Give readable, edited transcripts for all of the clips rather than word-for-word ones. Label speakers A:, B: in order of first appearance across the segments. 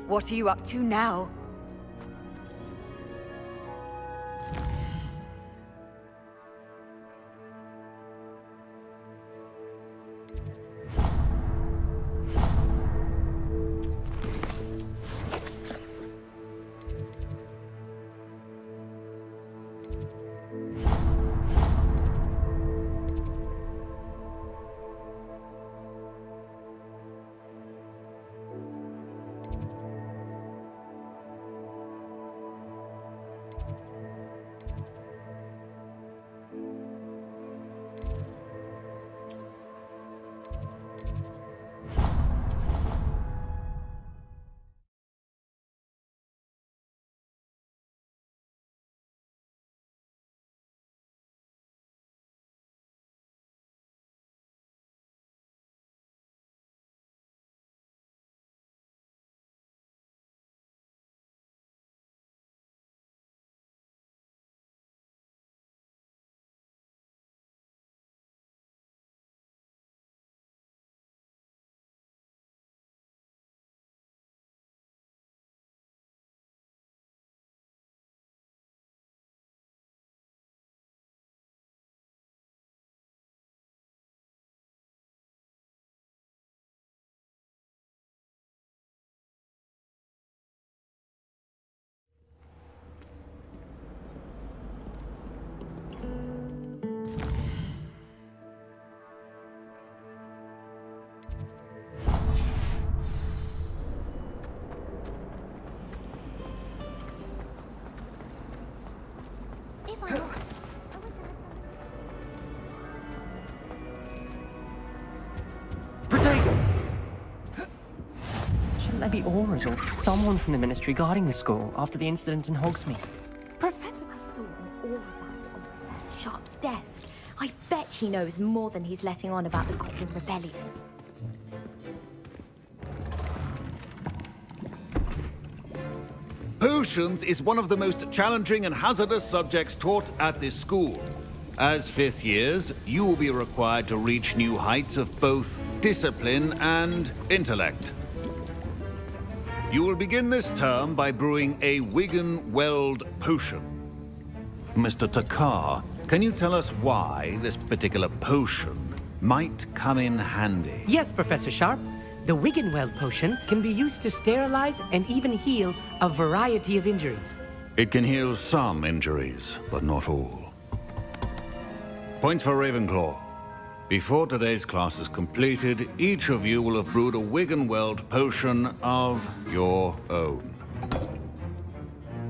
A: What are you up to now?
B: Shouldn't there be auras or someone from the Ministry guarding the school after the incident in Hogsmeade?
C: Professor, I saw an aura band on Professor Sharp's desk. I bet he knows more than he's letting on about the Goblin Rebellion.
D: Potions is one of the most challenging and hazardous subjects taught at this school. As fifth years, you will be required to reach new heights of both discipline and intellect. You will begin this term by brewing a Wigan-Weld potion. Mr. Takar, can you tell us why this particular potion might come in handy?
E: Yes, Professor Sharp. The Wiggenweld potion can be used to sterilize and even heal a variety of injuries.
D: It can heal some injuries, but not all. Points for Ravenclaw. Before today's class is completed, each of you will have brewed a Wiggenweld potion of your own.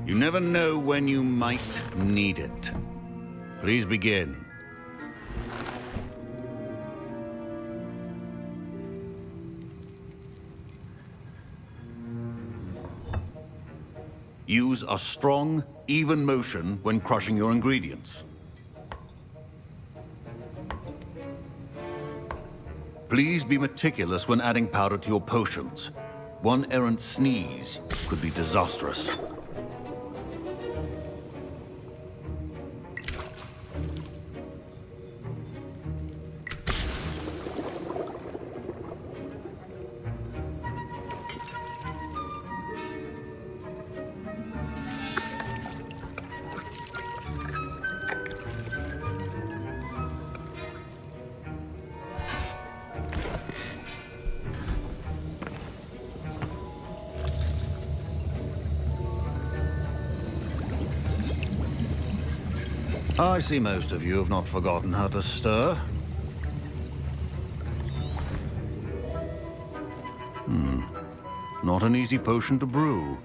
D: You never know when you might need it. Please begin. Use a strong, even motion when crushing your ingredients. Please be meticulous when adding powder to your potions. One errant sneeze could be disastrous. I see most of you have not forgotten how to stir. Not an easy potion to brew.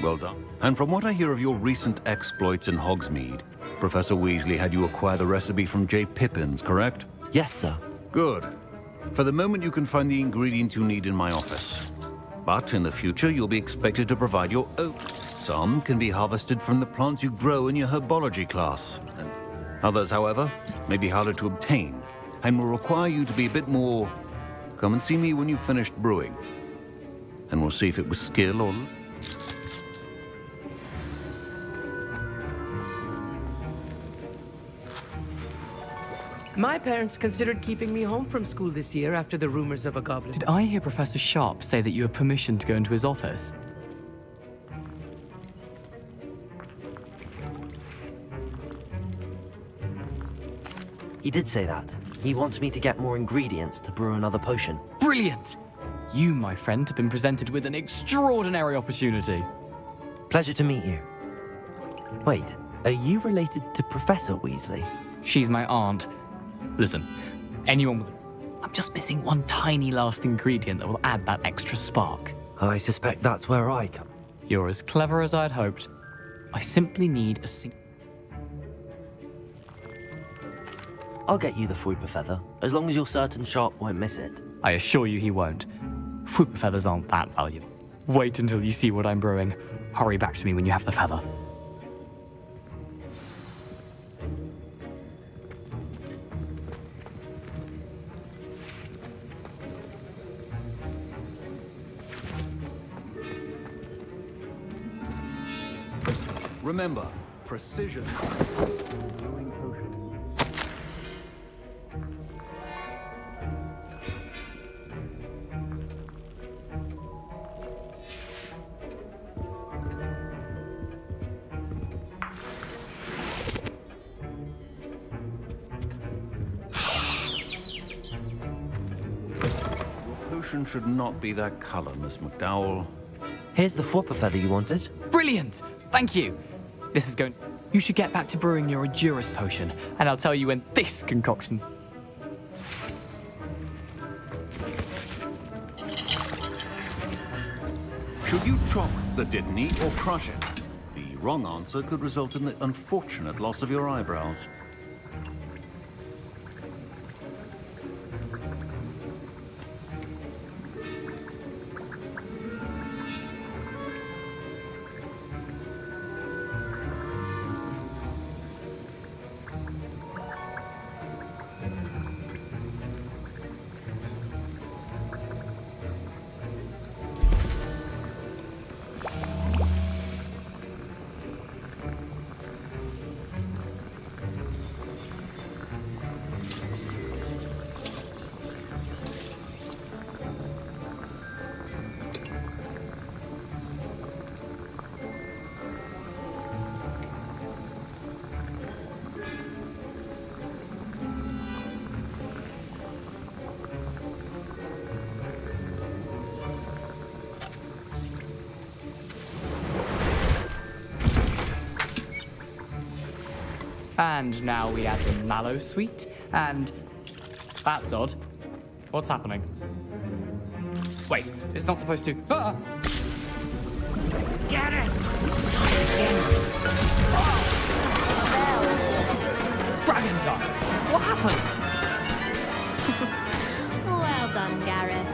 D: Well done. And from what I hear of your recent exploits in Hogsmeade, Professor Weasley had you acquire the recipe from J. Pippin's, correct?
B: Yes, sir.
D: Good. For the moment, you can find the ingredients you need in my office. But in the future, you'll be expected to provide your own. Some can be harvested from the plants you grow in your herbology class. And others, however, may be harder to obtain and will require you to be a bit more... Come and see me when you've finished brewing. And we'll see if it was skill or...
E: My parents considered keeping me home from school this year after the rumors of a goblin.
F: Did I hear Professor Sharp say that you have permission to go into his office?
A: He did say that. He wants me to get more ingredients to brew another potion.
F: Brilliant! You, my friend, have been presented with an extraordinary opportunity.
A: Pleasure to meet you. Wait, are you related to Professor Weasley?
F: She's my aunt. Listen, anyone with... I'm just missing one tiny last ingredient that will add that extra spark.
A: I suspect that's where I come.
F: You're as clever as I'd hoped. I simply need a
A: I'll get you the Fruiper Feather, as long as you're certain Sharp won't miss it.
F: I assure you he won't. Fruit feathers aren't that valuable. Wait until you see what I'm brewing. Hurry back to me when you have the feather.
D: Remember, precision. Potion should not be that color, Miss McDowell.
A: Here's the Fruiper Feather you wanted.
F: Brilliant! Thank you! This is going... You should get back to brewing your Edurus potion, and I'll tell you when this concoction's...
D: Should you chop the Didney or crush it? The wrong answer could result in the unfortunate loss of your eyebrows.
F: And now we add the mallow sweet, and... That's odd. What's happening? Wait, it's not supposed to... Ah! Get it! Dragon Dog! What happened?
C: Well done, Gareth.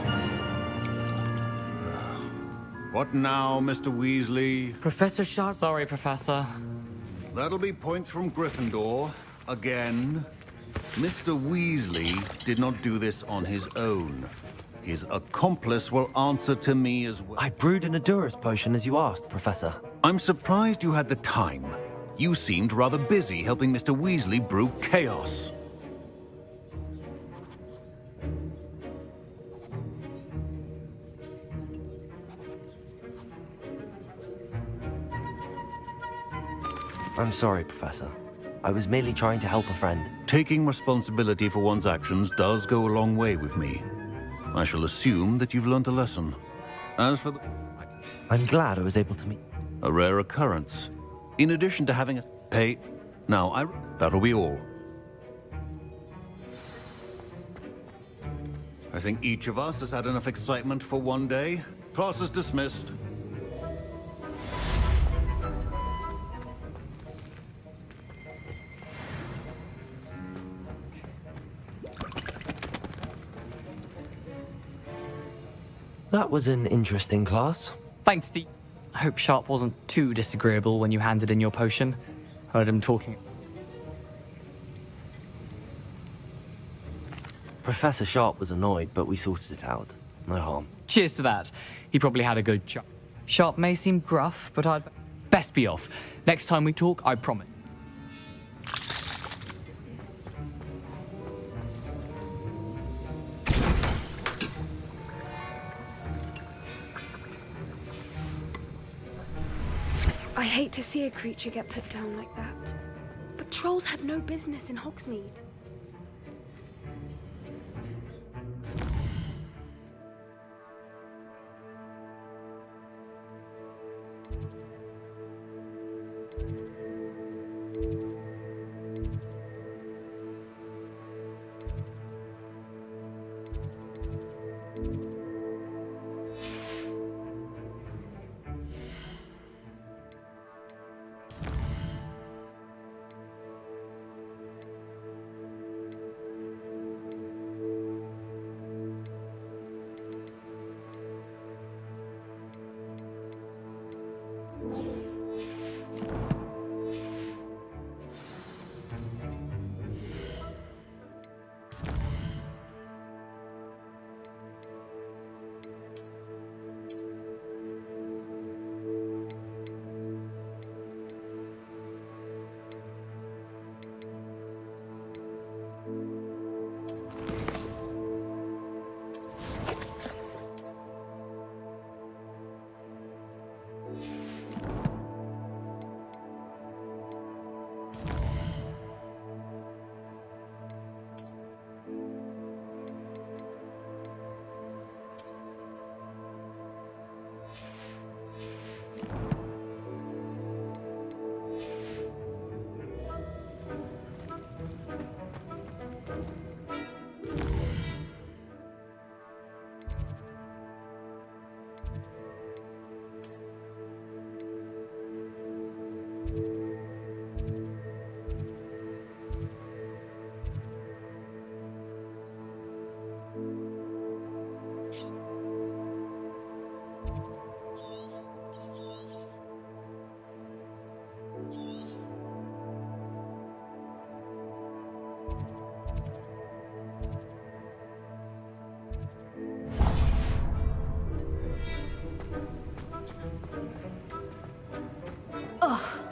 D: What now, Mr. Weasley?
E: Professor Sharp...
F: Sorry, Professor.
D: That'll be points from Gryffindor. Again. Mr. Weasley did not do this on his own. His accomplice will answer to me as well.
A: I brewed an Edurus potion as you asked, Professor.
D: I'm surprised you had the time. You seemed rather busy helping Mr. Weasley brew chaos.
A: I'm sorry, Professor. I was merely trying to help a friend.
D: Taking responsibility for one's actions does go a long way with me. I shall assume that you've learned a lesson. As for the...
A: I'm glad I was able to meet...
D: A rare occurrence. In addition to having a... Hey, now, that'll be all. I think each of us has had enough excitement for one day. Class is dismissed.
A: That was an interesting class.
F: Thanks, Steve. I hope Sharp wasn't too disagreeable when you handed in your potion. Heard him talking.
A: Professor Sharp was annoyed, but we sorted it out. No harm.
F: Cheers to that. He probably had a good job. Sharp may seem gruff, but I'd best be off. Next time we talk, I promise.
G: I hate to see a creature get put down like that. But trolls have no business in Hogsmeade.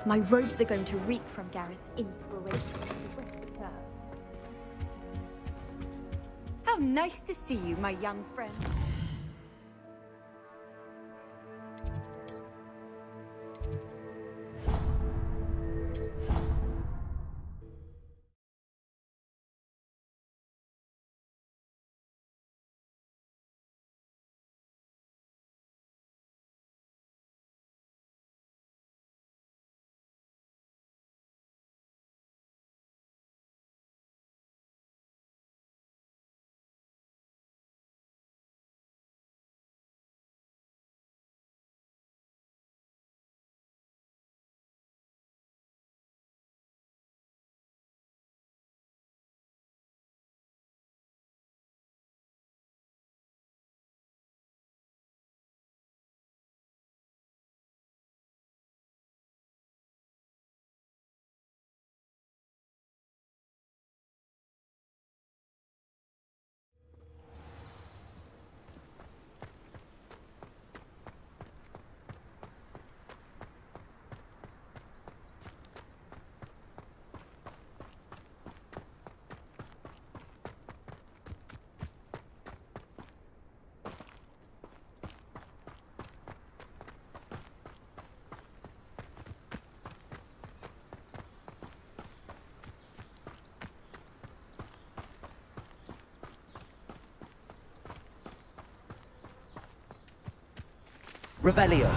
C: My robes are going to reek from Gareth's influence for the rest of term.
H: How nice to see you, my young friend.
A: Revelio.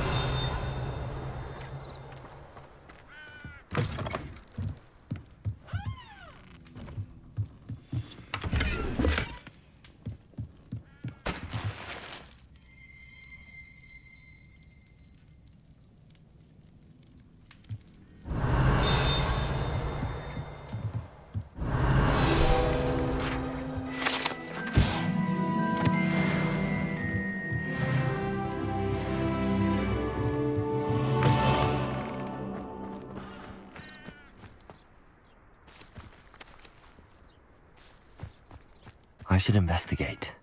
A: I should investigate.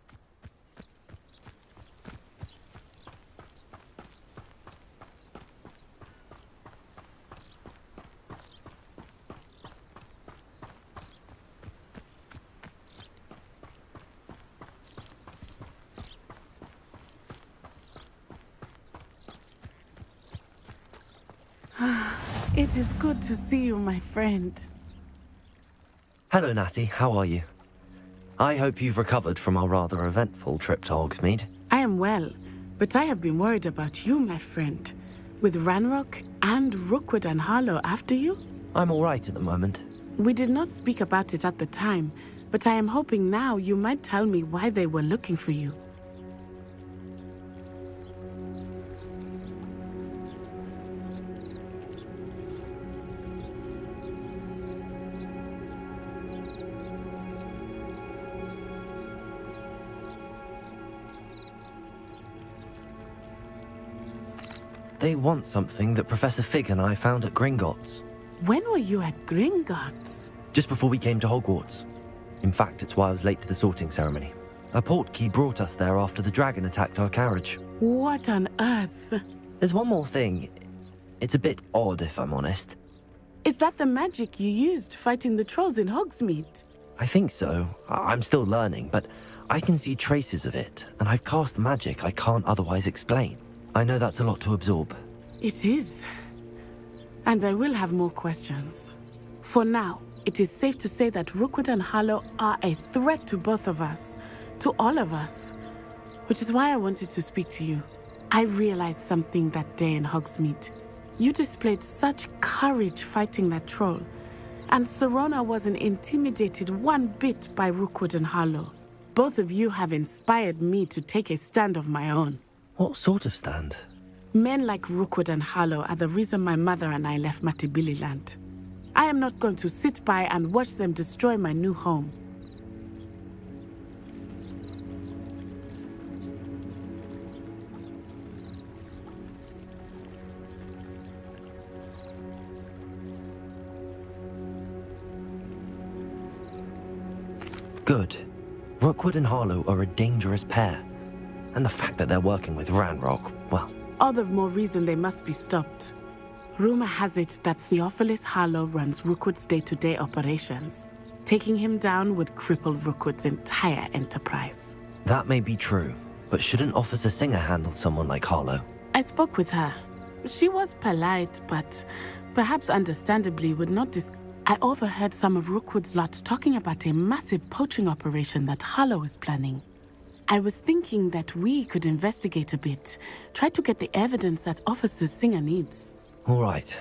I: It is good to see you, my friend.
A: Hello, Natty. How are you? I hope you've recovered from our rather eventful trip to Hogsmeade.
I: I am well, but I have been worried about you, my friend. With Ranrock and Rookwood and Harlow after you?
A: I'm all right at the moment.
I: We did not speak about it at the time, but I am hoping now you might tell me why they were looking for you.
A: They want something that Professor Fig and I found at Gringotts.
I: When were you at Gringotts?
A: Just before we came to Hogwarts. In fact, it's why I was late to the sorting ceremony. A portkey brought us there after the dragon attacked our carriage.
I: What on earth?
A: There's one more thing. It's a bit odd, if I'm honest.
I: Is that the magic you used fighting the trolls in Hogsmeade?
A: I think so. I'm still learning, but I can see traces of it, and I've cast magic I can't otherwise explain. I know that's a lot to absorb.
I: It is. And I will have more questions. For now, it is safe to say that Rookwood and Harlow are a threat to both of us, to all of us. Which is why I wanted to speak to you. I realized something that day in Hogsmeade. You displayed such courage fighting that troll, and Serona wasn't intimidated one bit by Rookwood and Harlow. Both of you have inspired me to take a stand of my own.
A: What sort of stand?
I: Men like Rookwood and Harlow are the reason my mother and I left Matibili land. I am not going to sit by and watch them destroy my new home.
A: Good. Rookwood and Harlow are a dangerous pair. And the fact that they're working with Ranrock, well...
I: All the more reason they must be stopped. Rumor has it that Theophilus Harlow runs Rookwood's day-to-day operations. Taking him down would cripple Rookwood's entire enterprise.
A: That may be true, but shouldn't Officer Singer handle someone like Harlow?
I: I spoke with her. She was polite, but perhaps understandably would not I overheard some of Rookwood's lot talking about a massive poaching operation that Harlow is planning. I was thinking that we could investigate a bit, try to get the evidence that Officer Singer needs.
A: All right,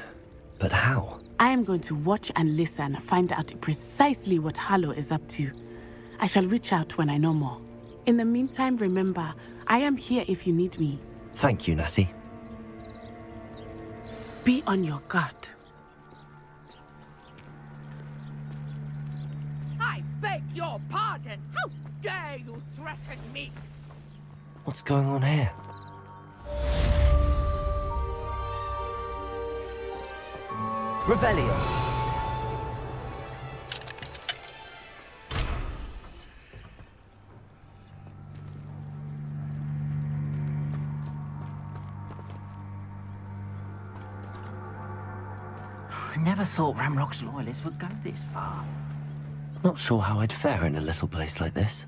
A: but how?
I: I am going to watch and listen, find out precisely what Harlow is up to. I shall reach out when I know more. In the meantime, remember, I am here if you need me.
A: Thank you, Natty.
I: Be on your guard.
J: I beg your pardon! How dare you threaten me?
A: What's going on here? Revelio!
K: I never thought Ramrock's loyalists would go this far.
A: Not sure how I'd fare in a little place like this.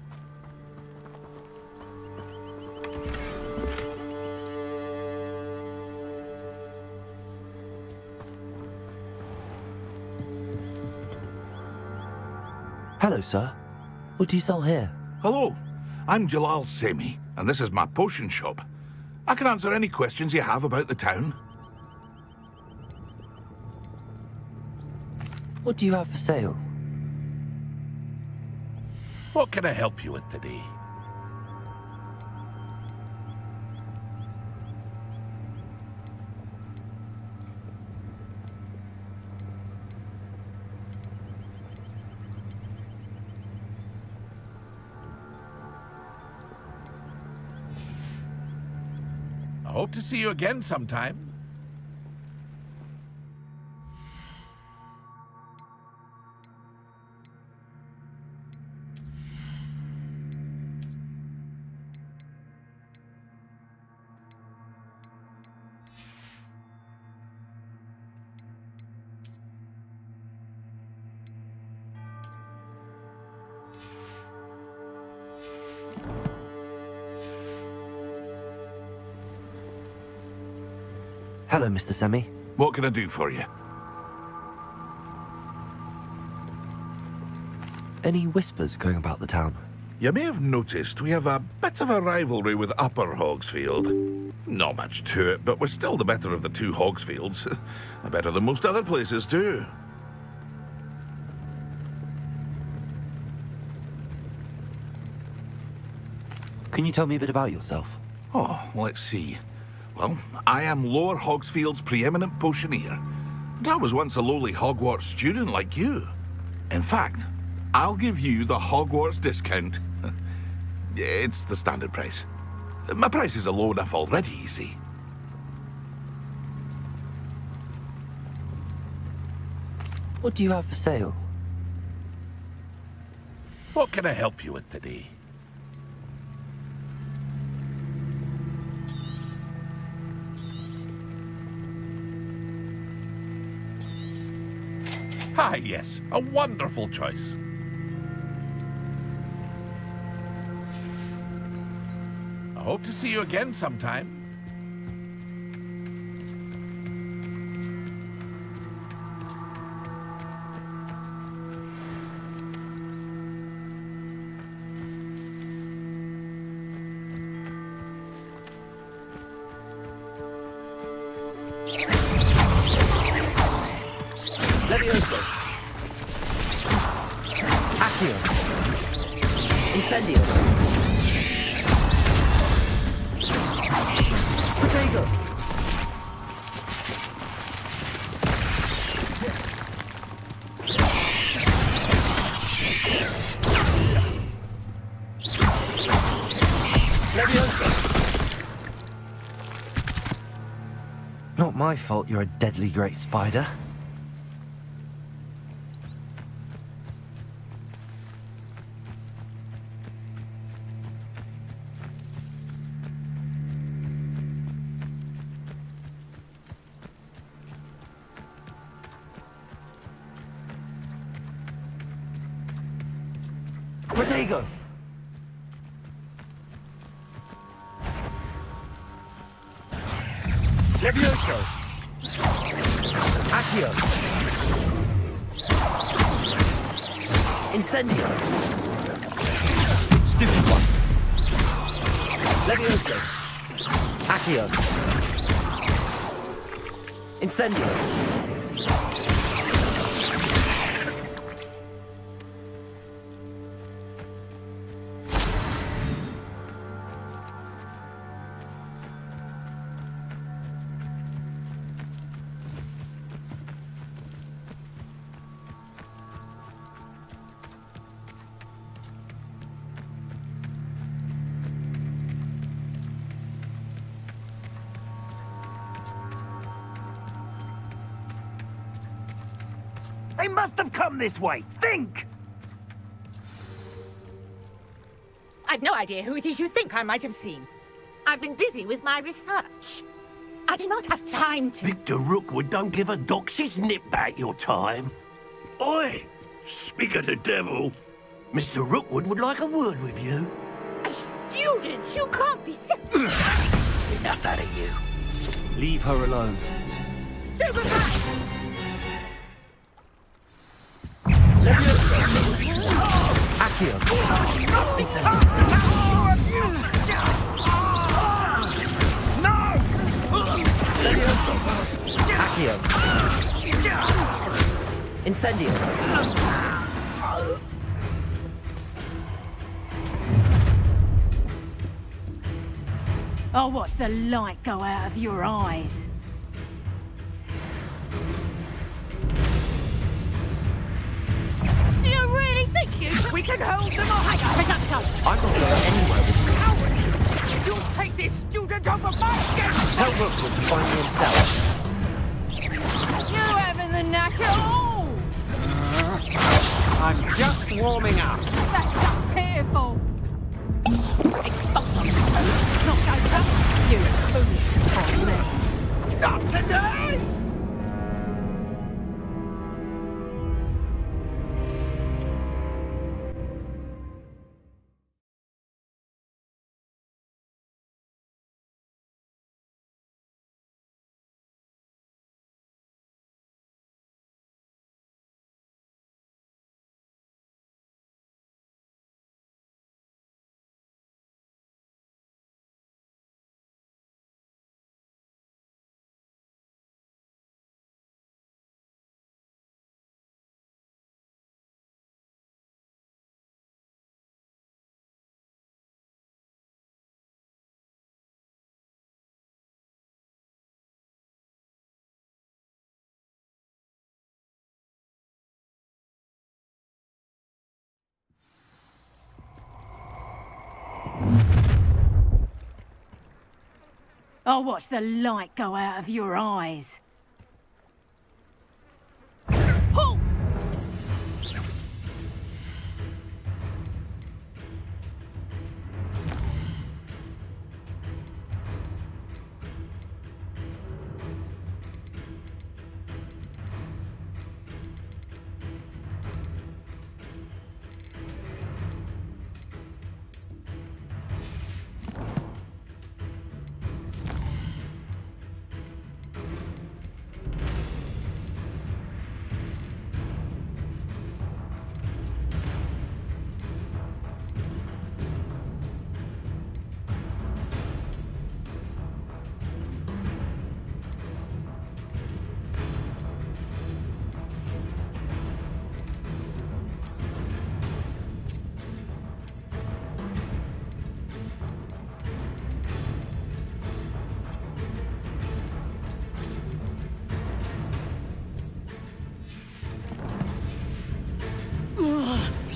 A: Hello, sir. What do you sell here?
L: Hello, I'm Jalal Semi, and this is my potion shop. I can answer any questions you have about the town.
A: What do you have for sale?
L: What can I help you with today? I hope to see you again sometime.
A: Hello, Mr. Semi.
L: What can I do for you?
A: Any whispers going about the town?
L: You may have noticed we have a bit of a rivalry with Upper Hogsfield. Not much to it, but we're still the better of the two Hogsfields. Better than most other places, too.
A: Can you tell me a bit about yourself?
L: Oh, let's see. Well, I am Lower Hogsfield's preeminent potioneer. And I was once a lowly Hogwarts student like you. In fact, I'll give you the Hogwarts discount. It's the standard price. My prices are low enough already, you see.
A: What do you have for sale?
L: What can I help you with today? Ah, yes, a wonderful choice. I hope to see you again sometime.
A: Levioso. Accio. Incendio. Protego. my fault you're a deadly great spider. Protego! Levioso! Accio! Incendio! Stupid one! Levioso! Accio! Incendio!
K: They must have come this way. Think!
J: I've no idea who it is you think I might have seen. I've been busy with my research. I do not have time to...
K: Victor Rookwood don't give a doxy's nip back your time. Oi! Speak of the devil. Mr. Rookwood would like a word with you.
J: A student? You can't be
K: Enough out of you.
A: Leave her alone.
J: Stupid man!
A: Accio! Accio! Incendio!
J: I'll watch the light go out of your eyes. Do you really think we can hold them all? Hang on,
A: I'm not going anywhere with you.
J: Coward! You'll take this student over my head!
A: Tell Rookwood to find me himself.
J: You having the knack at all?
E: I'm just warming up.
J: That's just pitiful. Expulse them, not over. You're foolish for me.
K: Not today!
J: I'll watch the light go out of your eyes.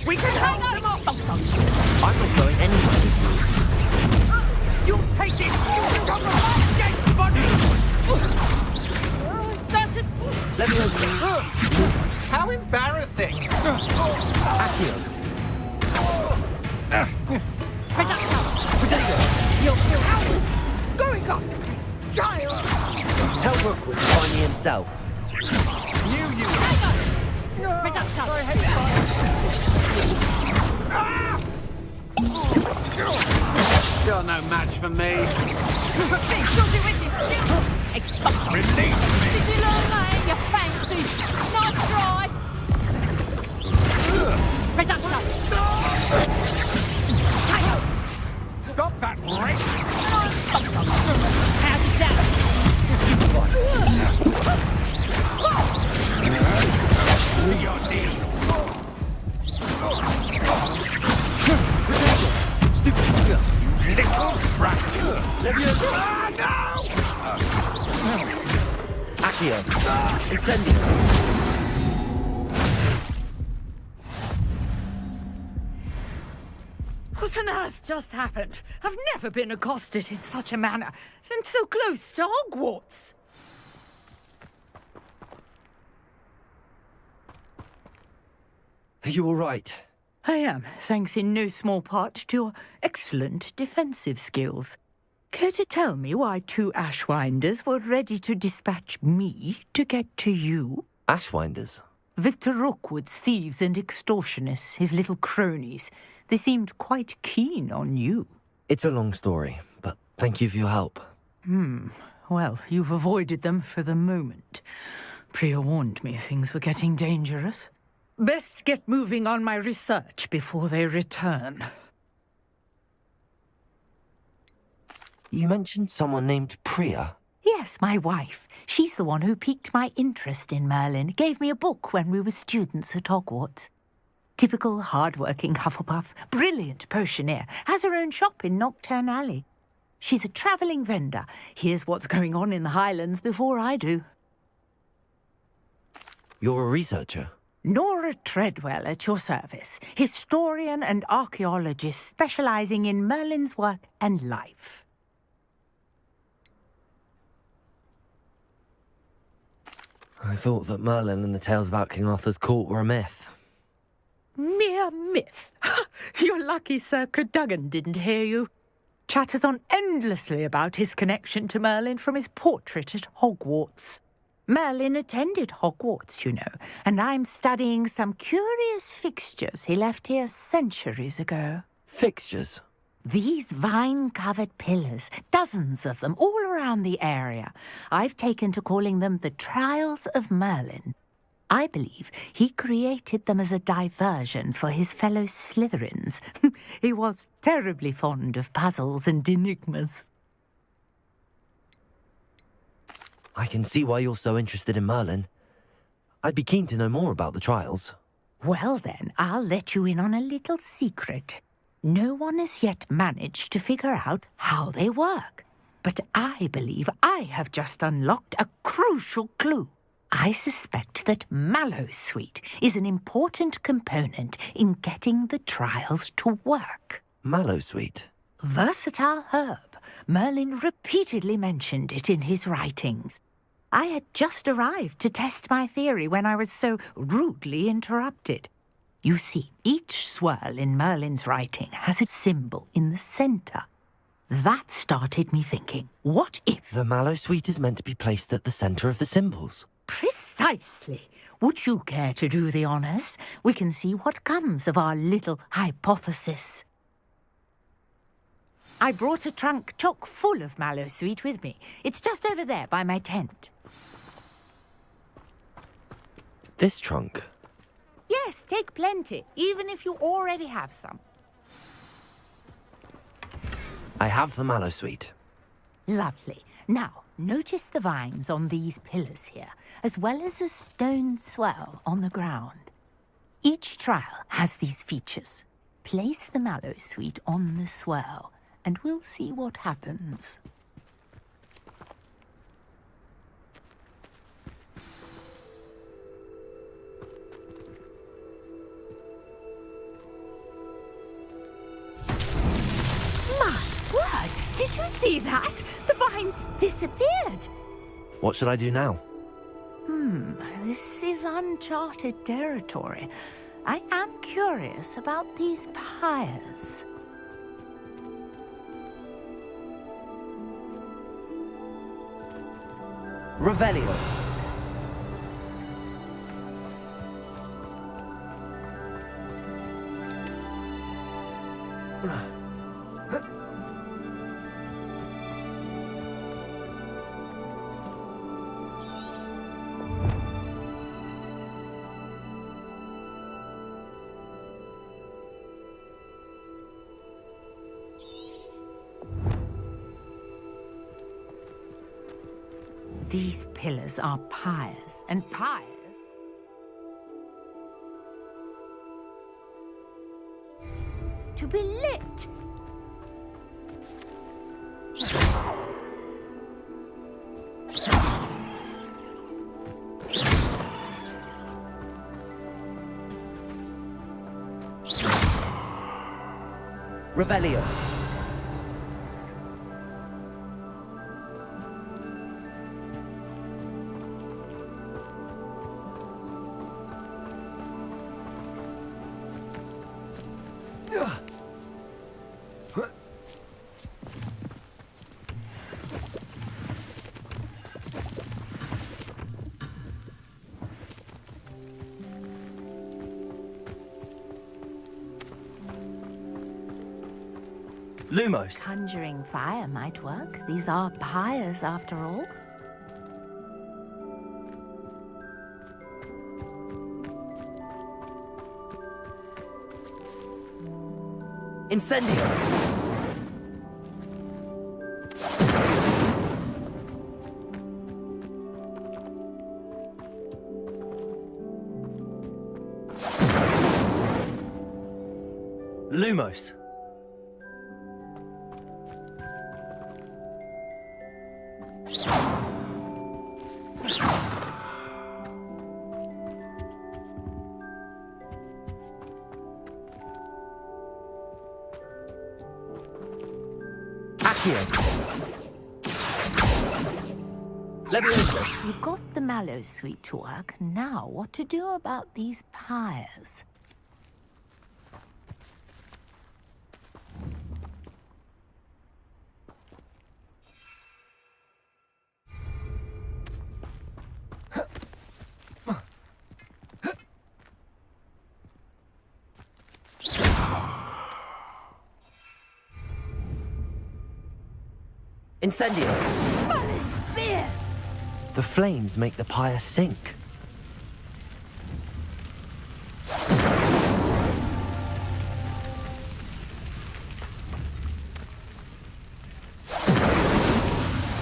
J: We can hang on them off!
A: I'm not going anywhere with you.
J: You'll take this student on the dead body!
F: How embarrassing!
A: Accio.
J: Going up! Giles!
A: Tell Rookwood to find me himself.
F: You're no match for me.
J: Release me! Did you learn that in your fancy? Not try!
F: Stop that race!
J: How's it down?
F: To your knees! Little brat!
A: Accio. Incendio.
J: What on earth just happened? I've never been accosted in such a manner, and so close to Hogwarts.
A: Are you all right?
J: I am, thanks in no small part to your excellent defensive skills. Care to tell me why 2 Ashwinders were ready to dispatch me to get to you?
A: Ashwinders?
J: Victor Rookwood's thieves and extortionists, his little cronies. They seemed quite keen on you.
A: It's a long story, but thank you for your help.
J: Well, you've avoided them for the moment. Priya warned me things were getting dangerous. Best get moving on my research before they return.
A: You mentioned someone named Priya.
J: Yes, my wife. She's the one who piqued my interest in Merlin, gave me a book when we were students at Hogwarts. Typical hard-working Hufflepuff, brilliant potioneer, has her own shop in Knockturn Alley. She's a travelling vendor, hears what's going on in the Highlands before I do.
A: You're a researcher?
J: Nora Treadwell at your service, historian and archaeologist specialising in Merlin's work and life.
A: I thought that Merlin and the tales about King Arthur's court were a myth.
J: Mere myth. You're lucky Sir Cadogan didn't hear you. Chatters on endlessly about his connection to Merlin from his portrait at Hogwarts. Merlin attended Hogwarts, you know, and I'm studying some curious fixtures he left here centuries ago.
A: Fixtures?
J: These vine-covered pillars, dozens of them, all around the area. I've taken to calling them the Trials of Merlin. I believe he created them as a diversion for his fellow Slytherins. He was terribly fond of puzzles and enigmas.
A: I can see why you're so interested in Merlin. I'd be keen to know more about the trials.
J: Well then, I'll let you in on a little secret. No one has yet managed to figure out how they work. But I believe I have just unlocked a crucial clue. I suspect that Mallowsweet is an important component in getting the trials to work.
A: Mallowsweet?
J: Versatile herb. Merlin repeatedly mentioned it in his writings. I had just arrived to test my theory when I was so rudely interrupted. You see, each swirl in Merlin's writing has a symbol in the centre. That started me thinking, what if...
A: The Mallowsweet is meant to be placed at the centre of the symbols.
J: Precisely. Would you care to do the honours? We can see what comes of our little hypothesis. I brought a trunk chock full of Mallowsweet with me. It's just over there by my tent.
A: This trunk?
J: Yes, take plenty, even if you already have some.
A: I have the Mallowsweet.
J: Lovely. Now, notice the vines on these pillars here, as well as a stone swell on the ground. Each trial has these features. Place the Mallowsweet on the swell, and we'll see what happens. My word! Did you see that? The vines disappeared.
A: What should I do now?
J: This is uncharted territory. I am curious about these pyres.
A: Revelio.
J: These pillars are pyres, and pyres to be lit.
A: Revelio. Lumos.
J: Conjuring fire might work. These are pyres, after all.
A: Incendio. Lumos.
J: You got the mallow sweet to work. Now, what to do about these pyres?
A: Incendio. The flames make the pyre sink.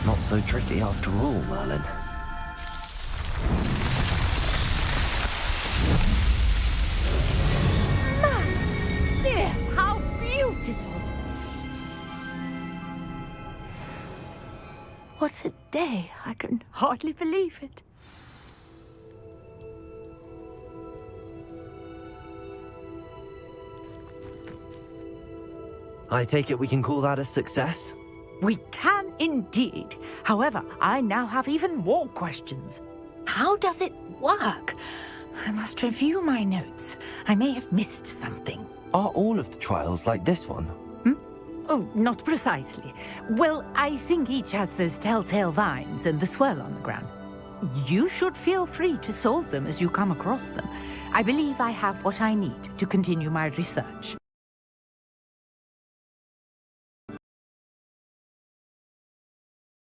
A: Not so tricky after all, Merlin.
J: Yes, how beautiful! What a day! I can hardly believe it.
A: I take it we can call that a success?
J: We can indeed. However, I now have even more questions. How does it work? I must review my notes. I may have missed something.
A: Are all of the trials like this one?
J: Oh, not precisely. Well, I think each has those telltale vines and the swirl on the ground. You should feel free to solve them as you come across them. I believe I have what I need to continue my research.